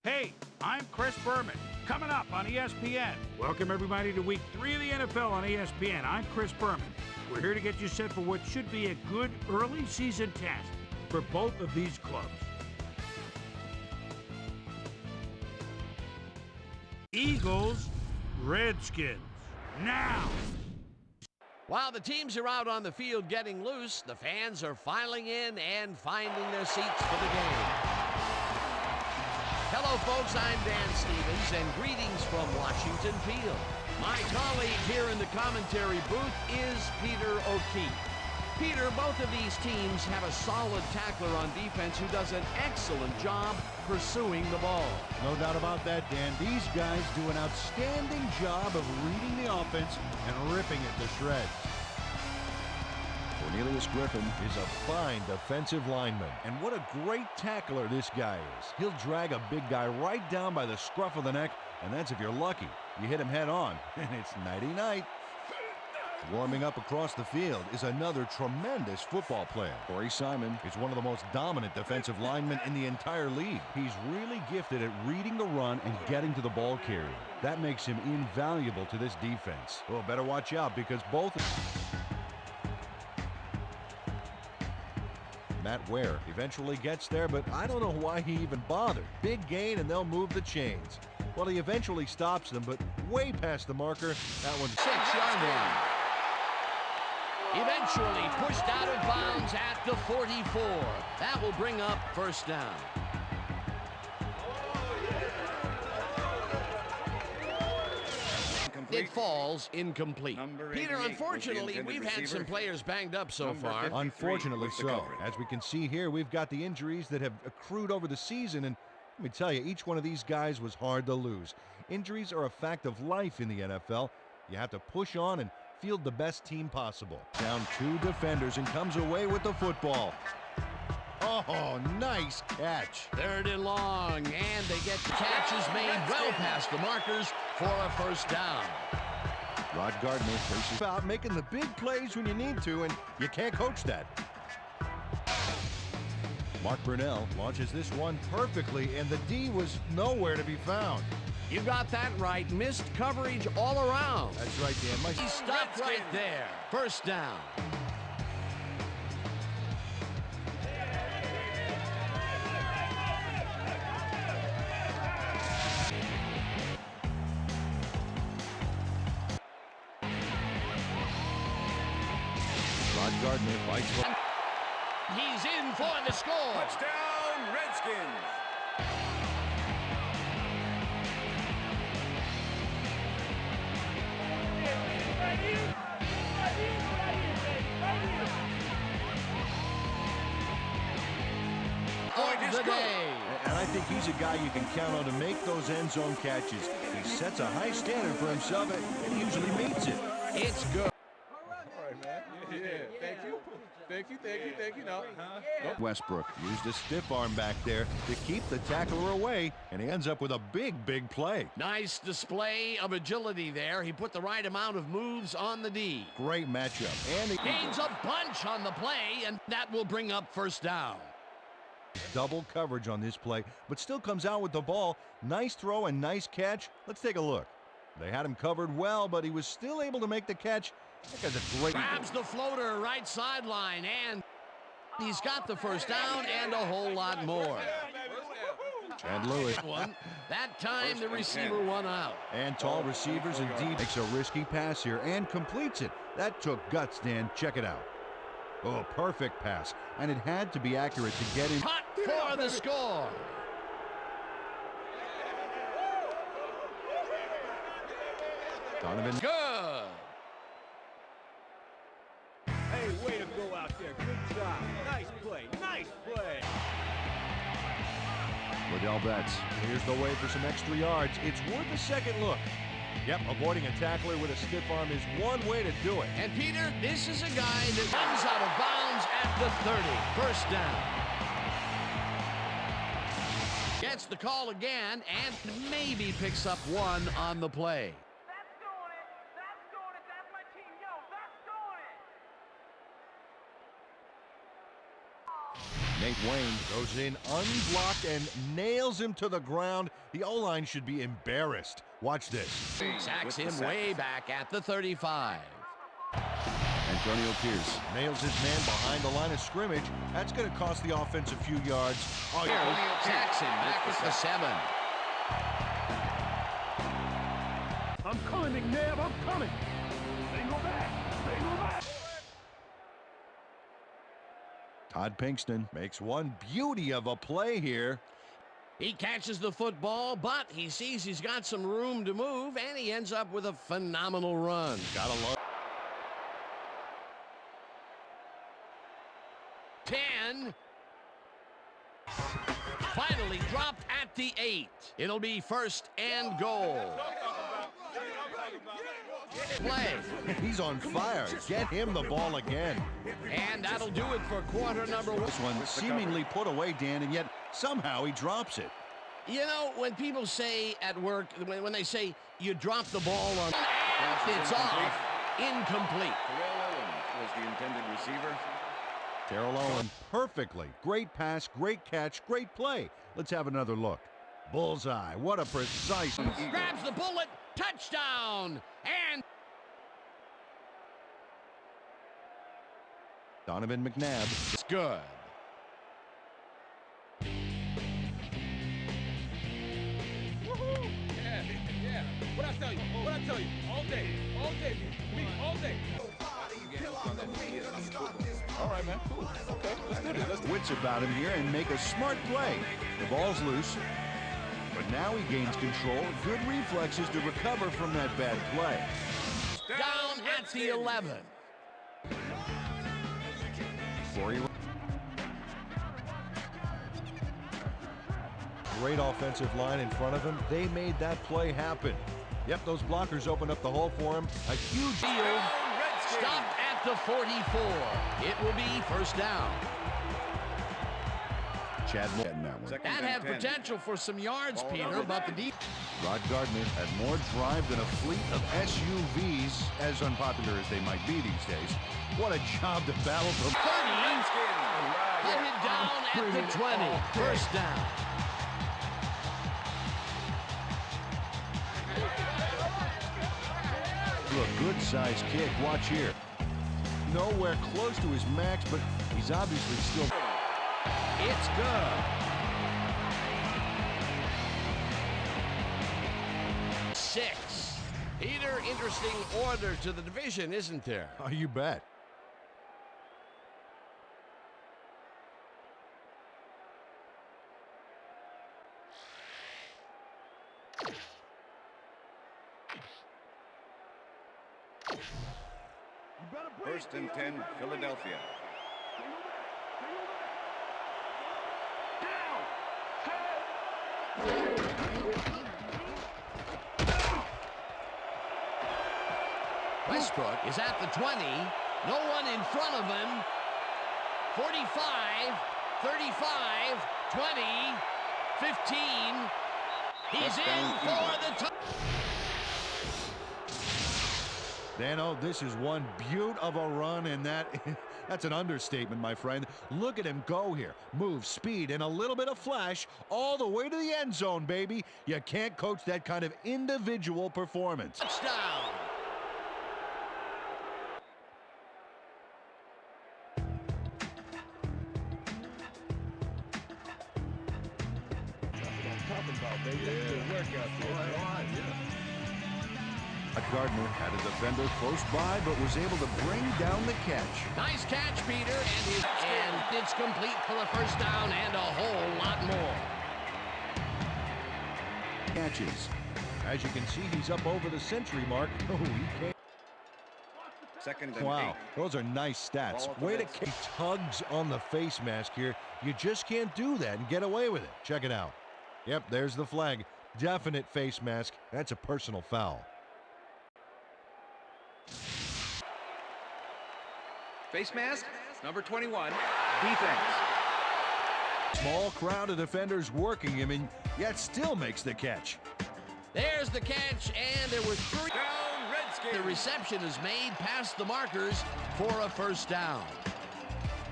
Hey, I'm Chris Berman. Coming up on ESPN. Welcome everybody to week 3 of the NFL on ESPN. I'm Chris Berman. We're here to get you set for what should be a good early season test for both of these clubs. Eagles, Redskins. Now. While the teams are out on the field getting loose, the fans are filing in and finding their seats for the game. Hello, folks. I'm Dan Stevens, and greetings from Washington Field. My colleague here in the commentary booth is Peter O'Keefe. Peter, both of these teams have a solid tackler on defense who does an excellent job pursuing the ball. No doubt about that, Dan. These guys do an outstanding job of reading the offense and ripping it to shreds. Cornelius Griffin is a fine defensive lineman, and what a great tackler this guy is. He'll drag a big guy right down by the scruff of the neck, and that's if you're lucky. You hit him head on, and it's nighty-night. Warming up across the field is another tremendous football player. C.Simon is one of the most dominant defensive linemen in the entire league. He's really gifted at reading the run and getting to the ball carrier. That makes him invaluable to this defense. Oh, better watch out because both... M.Ware eventually gets there, but I don't know why he even bothered. Big gain and they'll move the chains. Well, he eventually stops them, but way past the marker. That one's 6-yard line. Eventually pushed out of bounds at the 44. That will bring up first down. It falls incomplete. Peter, unfortunately, we've had some players banged up so far. Unfortunately so. As we can see here, we've got the injuries that have accrued over the season, and let me tell you, each one of these guys was hard to lose. Injuries are a fact of life in the NFL. You have to push on and field the best team possible. Down 2 defenders and comes away with the football. Oh, nice catch. 3rd and long, and they get the catches made well past the markers for a first down. Rod Gardner places out, making the big plays when you need to, and you can't coach that. M.Brunell launches this one perfectly, and the D was nowhere to be found. You got that right. Missed coverage all around. That's right, Dan. He stopped right there. First down. Rod Gardner fights for... He's in for the score. Touchdown, Redskins. The day. And I think he's a guy you can count on to make those end zone catches. He sets a high standard for himself and he usually meets it. It's good. All right, man. Yeah, thank you. Thank you. No. Westbrook used a stiff arm back there to keep the tackler away, and he ends up with a big play. Nice display of agility there. He put the right amount of moves on the D. Great matchup. And he gains a bunch on the play, and that will bring up first down. Double coverage on this play, but still comes out with the ball. Nice throw and nice catch. Let's take a look. They had him covered well, but he was still able to make the catch. That guy's a great... Grabs the floater right sideline, and he's got the first down and a whole lot more. And Lewis. That time the receiver won out. And tall receivers and deep makes a risky pass here and completes it. That took guts, Dan. Check it out. Oh, perfect pass. And it had to be accurate to get him. Cut for the score. Donovan. Good. Hey, way to go out there. Good job. Nice play. Liddell Betts clears the way for some extra yards. It's worth a second look. Yep, avoiding a tackler with a stiff arm is one way to do it. And Peter, this is a guy that runs out of bounds at the 30. First down. Gets the call again and maybe picks up one on the play. That's my team. Yo, that's doing it. N.Wayne goes in unblocked and nails him to the ground. The O-line should be embarrassed. Watch this. Sacks him way back at the 35. Antonio Pierce nails his man behind the line of scrimmage. That's going to cost the offense a few yards. Oh, yeah. Sacks him back at the 7. I'm coming, McNabb, I'm coming. Single back, single back. T.Pinkston makes one beauty of a play here. He catches the football, but he sees he's got some room to move, and he ends up with a phenomenal run. Gotta love. 10. Finally dropped at the 8. It'll be 1st and goal. Play. He's on fire. Get him the ball again. And that'll do it for quarter number 1. This one seemingly put away, Dan, and yet somehow he drops it. You know, when people say at work, when they say you drop the ball on, it's off, incomplete. Terrell Owens was the intended receiver. Terrell Owens perfectly. Great pass, great catch, great play. Let's have another look. Bullseye. What a precise. Grabs the bullet. Touchdown. And Donovan McNabb. it's good. Yeah. What I tell you? All day. Me, all day. All right, man. Cool. Okay, let's do this. Wits about him here and make a smart play. The ball's loose, but now he gains control. Good reflexes to recover from that bad play. Down at the 11. Great offensive line in front of him. They made that play happen. Yep, those blockers opened up the hole for him. A huge Field stopped at the 44. It will be 1st down. Chad Moore. That had potential for some yards, Peter, but the deep. Rod Gardner had more drive than a fleet of SUVs, as unpopular as they might be these days. What a job to battle for. 30. Headed down at the 20. 1st down. A good-sized kick. Watch here. Nowhere close to his max, but he's obviously still. It's good. 6. Peter, interesting order to the division, isn't there? Oh, you bet. First and 10, Philadelphia. Westbrook is at the 20. No one in front of him. 45, 35, 20, 15. He's in for the touchdown. Dano, this is one beaut of a run, and that's an understatement, my friend. Look at him go here. Move, speed, and a little bit of flash all the way to the end zone, baby. You can't coach that kind of individual performance. Touchdown. Gardner had a defender close by, but was able to bring down the catch. Nice catch, Peter, and it's complete for the 1st down and a whole lot more. Catches. As you can see, he's up over the century mark. Oh, he can't. 2nd and 8. Wow, those are nice stats. Way to kick. Tugs on the face mask here. You just can't do that and get away with it. Check it out. Yep, there's the flag. Definite face mask. That's a personal foul. Face mask, number 21, defense. Small crowd of defenders working him, and yet still makes the catch. There's the catch, and there were 3. The reception is made past the markers for a 1st down.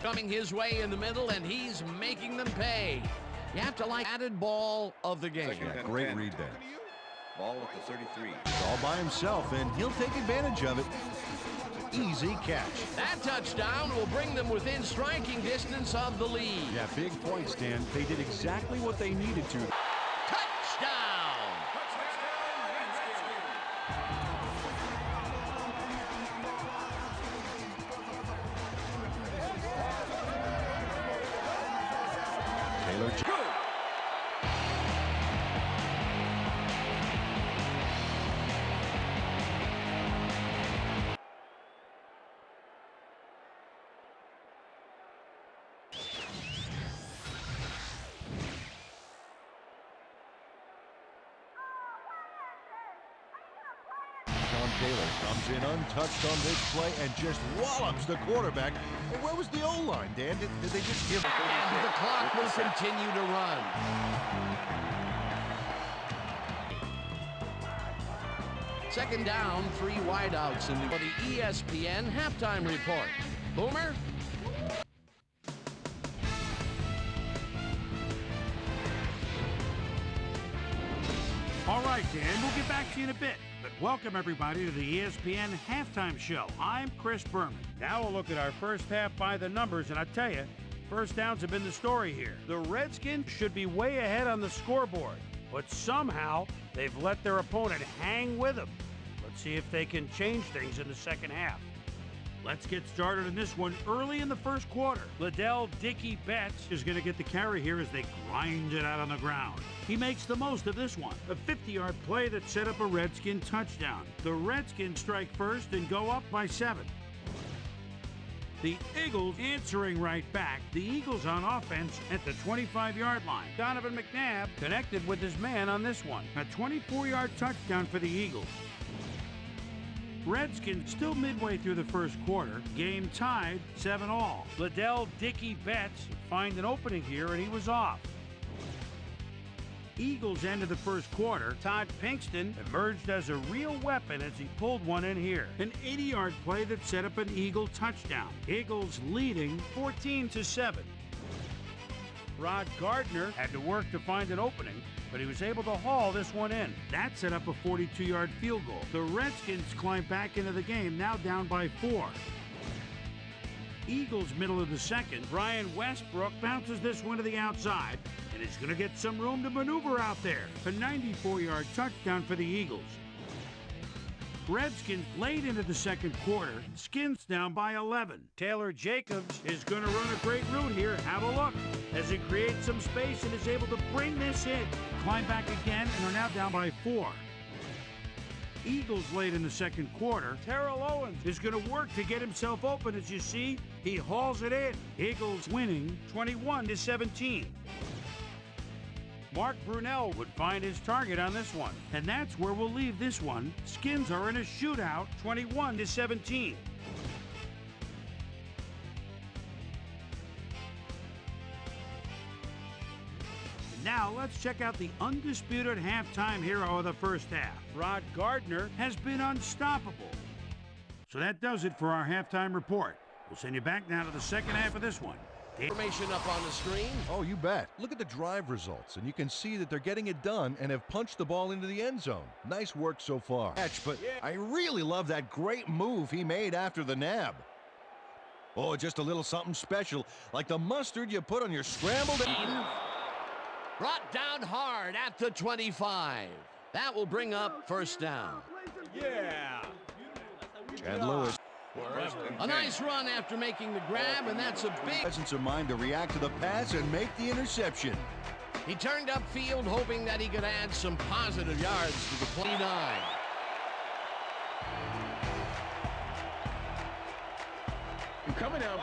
Coming his way in the middle, and he's making them pay. You have to like added ball of the game. Yeah, great read there. Ball at the 33. He's all by himself, and he'll take advantage of it. Easy catch. That touchdown will bring them within striking distance of the lead. Yeah, big points, Dan. They did exactly what they needed to. Touchdown! Taylor. Taylor comes in untouched on this play and just wallops the quarterback. Hey, where was the O-line, Dan? Did they just give... And the clock will continue to run. Second down, 3 wideouts in the ESPN halftime report. Boomer? All right, Dan, we'll get back to you in a bit. But welcome, everybody, to the ESPN Halftime Show. I'm Chris Berman. Now we'll look at our first half by the numbers, and I tell you, first downs have been the story here. The Redskins should be way ahead on the scoreboard, but somehow they've let their opponent hang with them. Let's see if they can change things in the second half. Let's get started in this one early in the first quarter. Liddell Dickey Betts is going to get the carry here as they grind it out on the ground. He makes the most of this one. A 50-yard play that set up a Redskin touchdown. The Redskins strike first and go up by 7. The Eagles answering right back. The Eagles on offense at the 25-yard line. D.McNabb connected with his man on this one. A 24-yard touchdown for the Eagles. Redskins still midway through the first quarter. Game tied, 7-all. Liddell Dickey Betts find an opening here, and he was off. Eagles ended the first quarter. T.Pinkston emerged as a real weapon as he pulled one in here. An 80-yard play that set up an Eagle touchdown. Eagles leading 14-7. Rod Gardner had to work to find an opening, but he was able to haul this one in. That set up a 42-yard field goal. The Redskins climbed back into the game, now down by 4. Eagles middle of the second. B.Westbrook bounces this one to the outside, and is going to get some room to maneuver out there. A 94-yard touchdown for the Eagles. Redskins late into the second quarter. Skins down by 11. Taylor Jacobs is going to run a great route here. Have a look as he creates some space and is able to bring this in. Climb back again and are now down by 4. Eagles late in the second quarter. T.Owens is going to work to get himself open. As you see, he hauls it in. Eagles winning 21-17. M.Brunell would find his target on this one. And that's where we'll leave this one. Skins are in a shootout, 21-17. Now let's check out the undisputed halftime hero of the first half. Rod Gardner has been unstoppable. So that does it for our halftime report. We'll send you back now to the second half of this one. Information up on the screen. Oh, you bet. Look at the drive results, and you can see that they're getting it done and have punched the ball into the end zone. Nice work so far. But I really love that great move he made after the nab. Oh, just a little something special, like the mustard you put on your scrambled egg. Brought down hard at the 25. That will bring up first down. Yeah. And Lewis. A nice run after making the grab, and that's a big Presence of mind to react to the pass and make the interception. He turned upfield hoping that he could add some positive yards to the 29. You're coming out.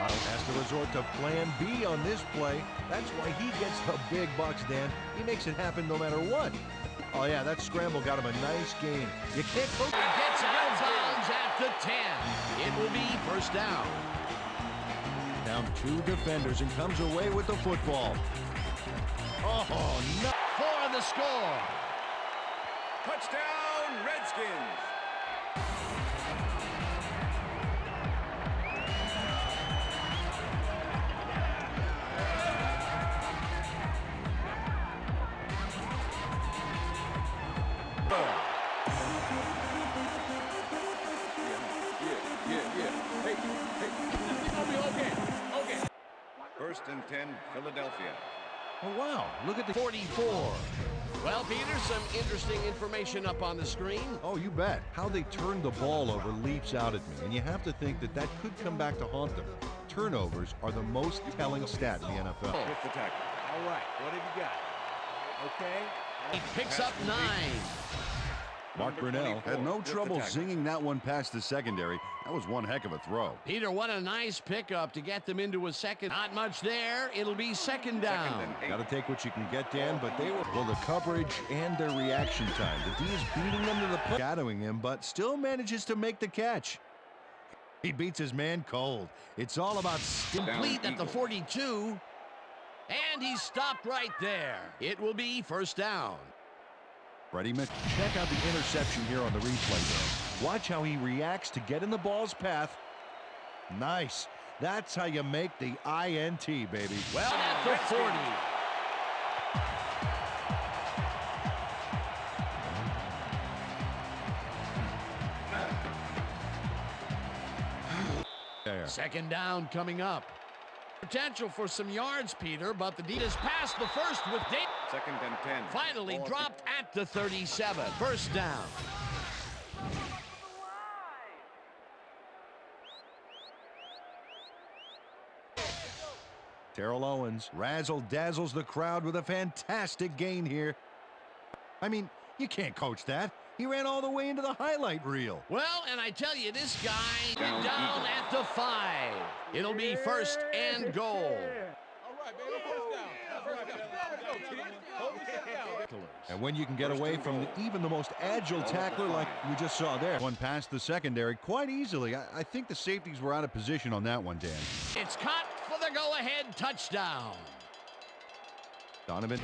Has to resort to plan B on this play. That's why he gets the big bucks, Dan. He makes it happen no matter what. Oh, yeah, that scramble got him a nice gain. You can't go. He gets out of bounds at the 10. It will be first down. Down 2 defenders and comes away with the football. Oh, no. For the score. Touchdown, Redskins. 10, Philadelphia. Oh, wow. Look at the 44. Well, Peter, some interesting information up on the screen. Oh, you bet. How they turned the ball over leaps out at me, and you have to think that that could come back to haunt them. Turnovers are the most telling stat in the NFL. With the tackle. All right, what have you got? Okay. He picks up 9. M.Brunell had no trouble zinging that one past the secondary. That was one heck of a throw. Peter, what a nice pickup to get them into a second. Not much there. It'll be second down. Got to take what you can get, Dan, but they were, well, the coverage and their reaction time. The D is beating them to the punch, shadowing him, but still manages to make the catch. He beats his man cold. It's all about Complete at the 42, and he stopped right there. It will be first down. Freddie Mc. Check out the interception here on the replay there. Watch how he reacts to get in the ball's path. Nice. That's how you make the INT, baby. Well, at the 40. There. Second down coming up. Potential for some yards, Peter, but the D has passed the first with Dave. Second and 10. Finally dropped at the 37. First down. T.Owens razzle-dazzles the crowd with a fantastic gain here. I mean, you can't coach that. He ran all the way into the highlight reel. Well, and I tell you, this guy down at the 5. It'll be first and goal. All right, baby, first down. That's right, baby. Let's go, kid. Hold yourself down. And when you can get away from even the most agile tackler like we just saw there. One past the secondary quite easily. I think the safeties were out of position on that one, Dan. It's caught for the go-ahead touchdown. Donovan.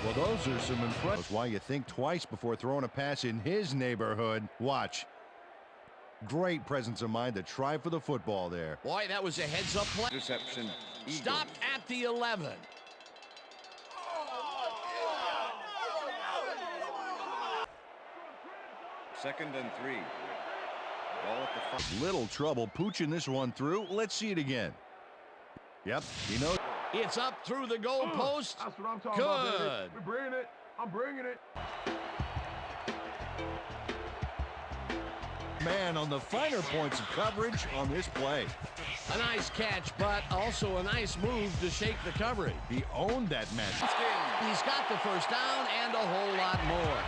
Well, those are some impressive. Why you think twice before throwing a pass in his neighborhood. Watch. Great presence of mind to try for the football there. Boy, that was a heads-up play. Interception. Stopped at the 11. Second and 3. Ball at the 5. Little trouble pooching this one through. Let's see it again. Yep, he knows. It's up through the goal post. That's what I'm talking about, baby. We're bringing it. I'm bringing it. Man on the finer points of coverage on this play. A nice catch, but also a nice move to shake the coverage. He owned that match. He's got the first down and a whole lot more.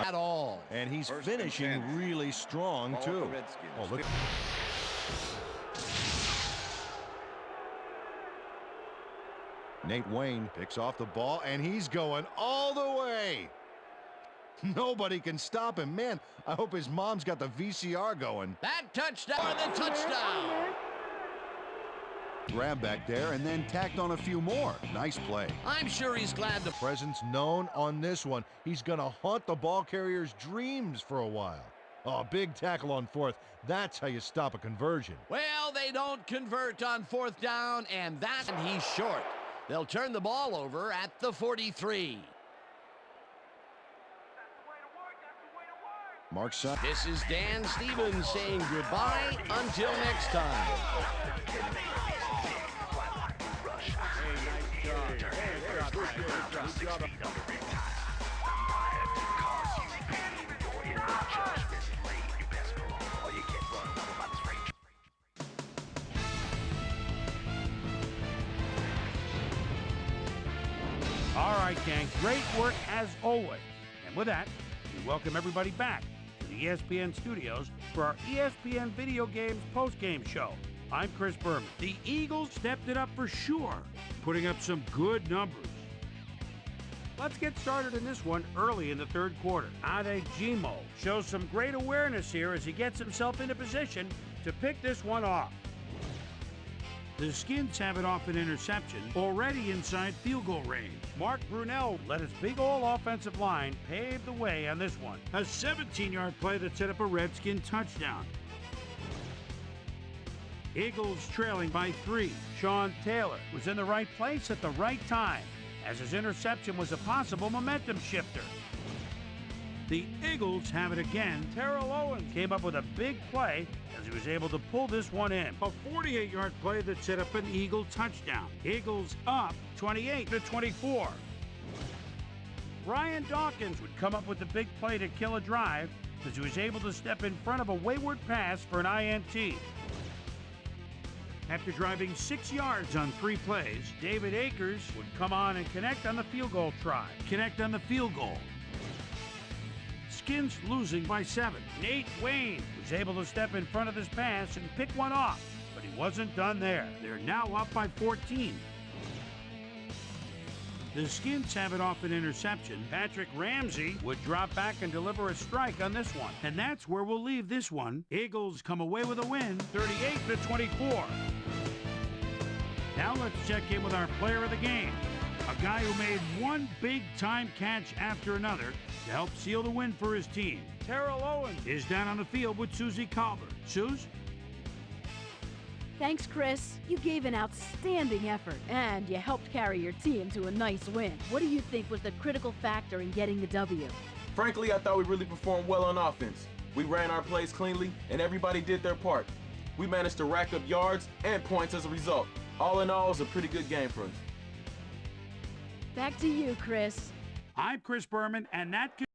At all. And he's finishing really strong, too. Oh, look. N.Wayne picks off the ball, and he's going all the way. Nobody can stop him. Man, I hope his mom's got the VCR going. That touchdown, the touchdown. Grab back there and then tacked on a few more. Nice play. I'm sure he's glad the Presence known on this one. He's going to haunt the ball carrier's dreams for a while. Oh, big tackle on fourth. That's how you stop a conversion. Well, they don't convert on fourth down, and he's short. They'll turn the ball over at the 43. Mark Sun. This is Dan Stevens saying goodbye until next time. All right, gang, great work as always. And with that, we welcome everybody back to the ESPN studios for our ESPN Video Games postgame show. I'm Chris Berman. The Eagles stepped it up for sure, putting up some good numbers. Let's get started in this one early in the third quarter. Adejimo shows some great awareness here as he gets himself into position to pick this one off. The Skins have it off an interception, already inside field goal range. M.Brunell let his big ol' offensive line pave the way on this one. A 17-yard play that set up a Redskin touchdown. Eagles trailing by 3. Sean Taylor was in the right place at the right time, as his interception was a possible momentum shifter. The Eagles have it again. Terrell Owens came up with a big play as he was able to pull this one in. A 48-yard play that set up an Eagle touchdown. Eagles up 28-24. Ryan Dawkins would come up with the big play to kill a drive as he was able to step in front of a wayward pass for an INT. After driving 6 yards on 3 plays, D.Akers would come on and connect on the field goal try. Connect on the field goal. Skins losing by 7. N.Wayne was able to step in front of this pass and pick one off, but he wasn't done there. They're now up by 14. The Skins have it off an interception. Patrick Ramsey would drop back and deliver a strike on this one. And that's where we'll leave this one. Eagles come away with a win, 38-24. Now let's check in with our player of the game. A guy who made one big-time catch after another to help seal the win for his team. Terrell Owens is down on the field with Susie Colbert. Suze? Thanks, Chris. You gave an outstanding effort, and you helped carry your team to a nice win. What do you think was the critical factor in getting the W? Frankly, I thought we really performed well on offense. We ran our plays cleanly, and everybody did their part. We managed to rack up yards and points as a result. All in all, it was a pretty good game for us. Back to you, Chris. I'm Chris Berman, and that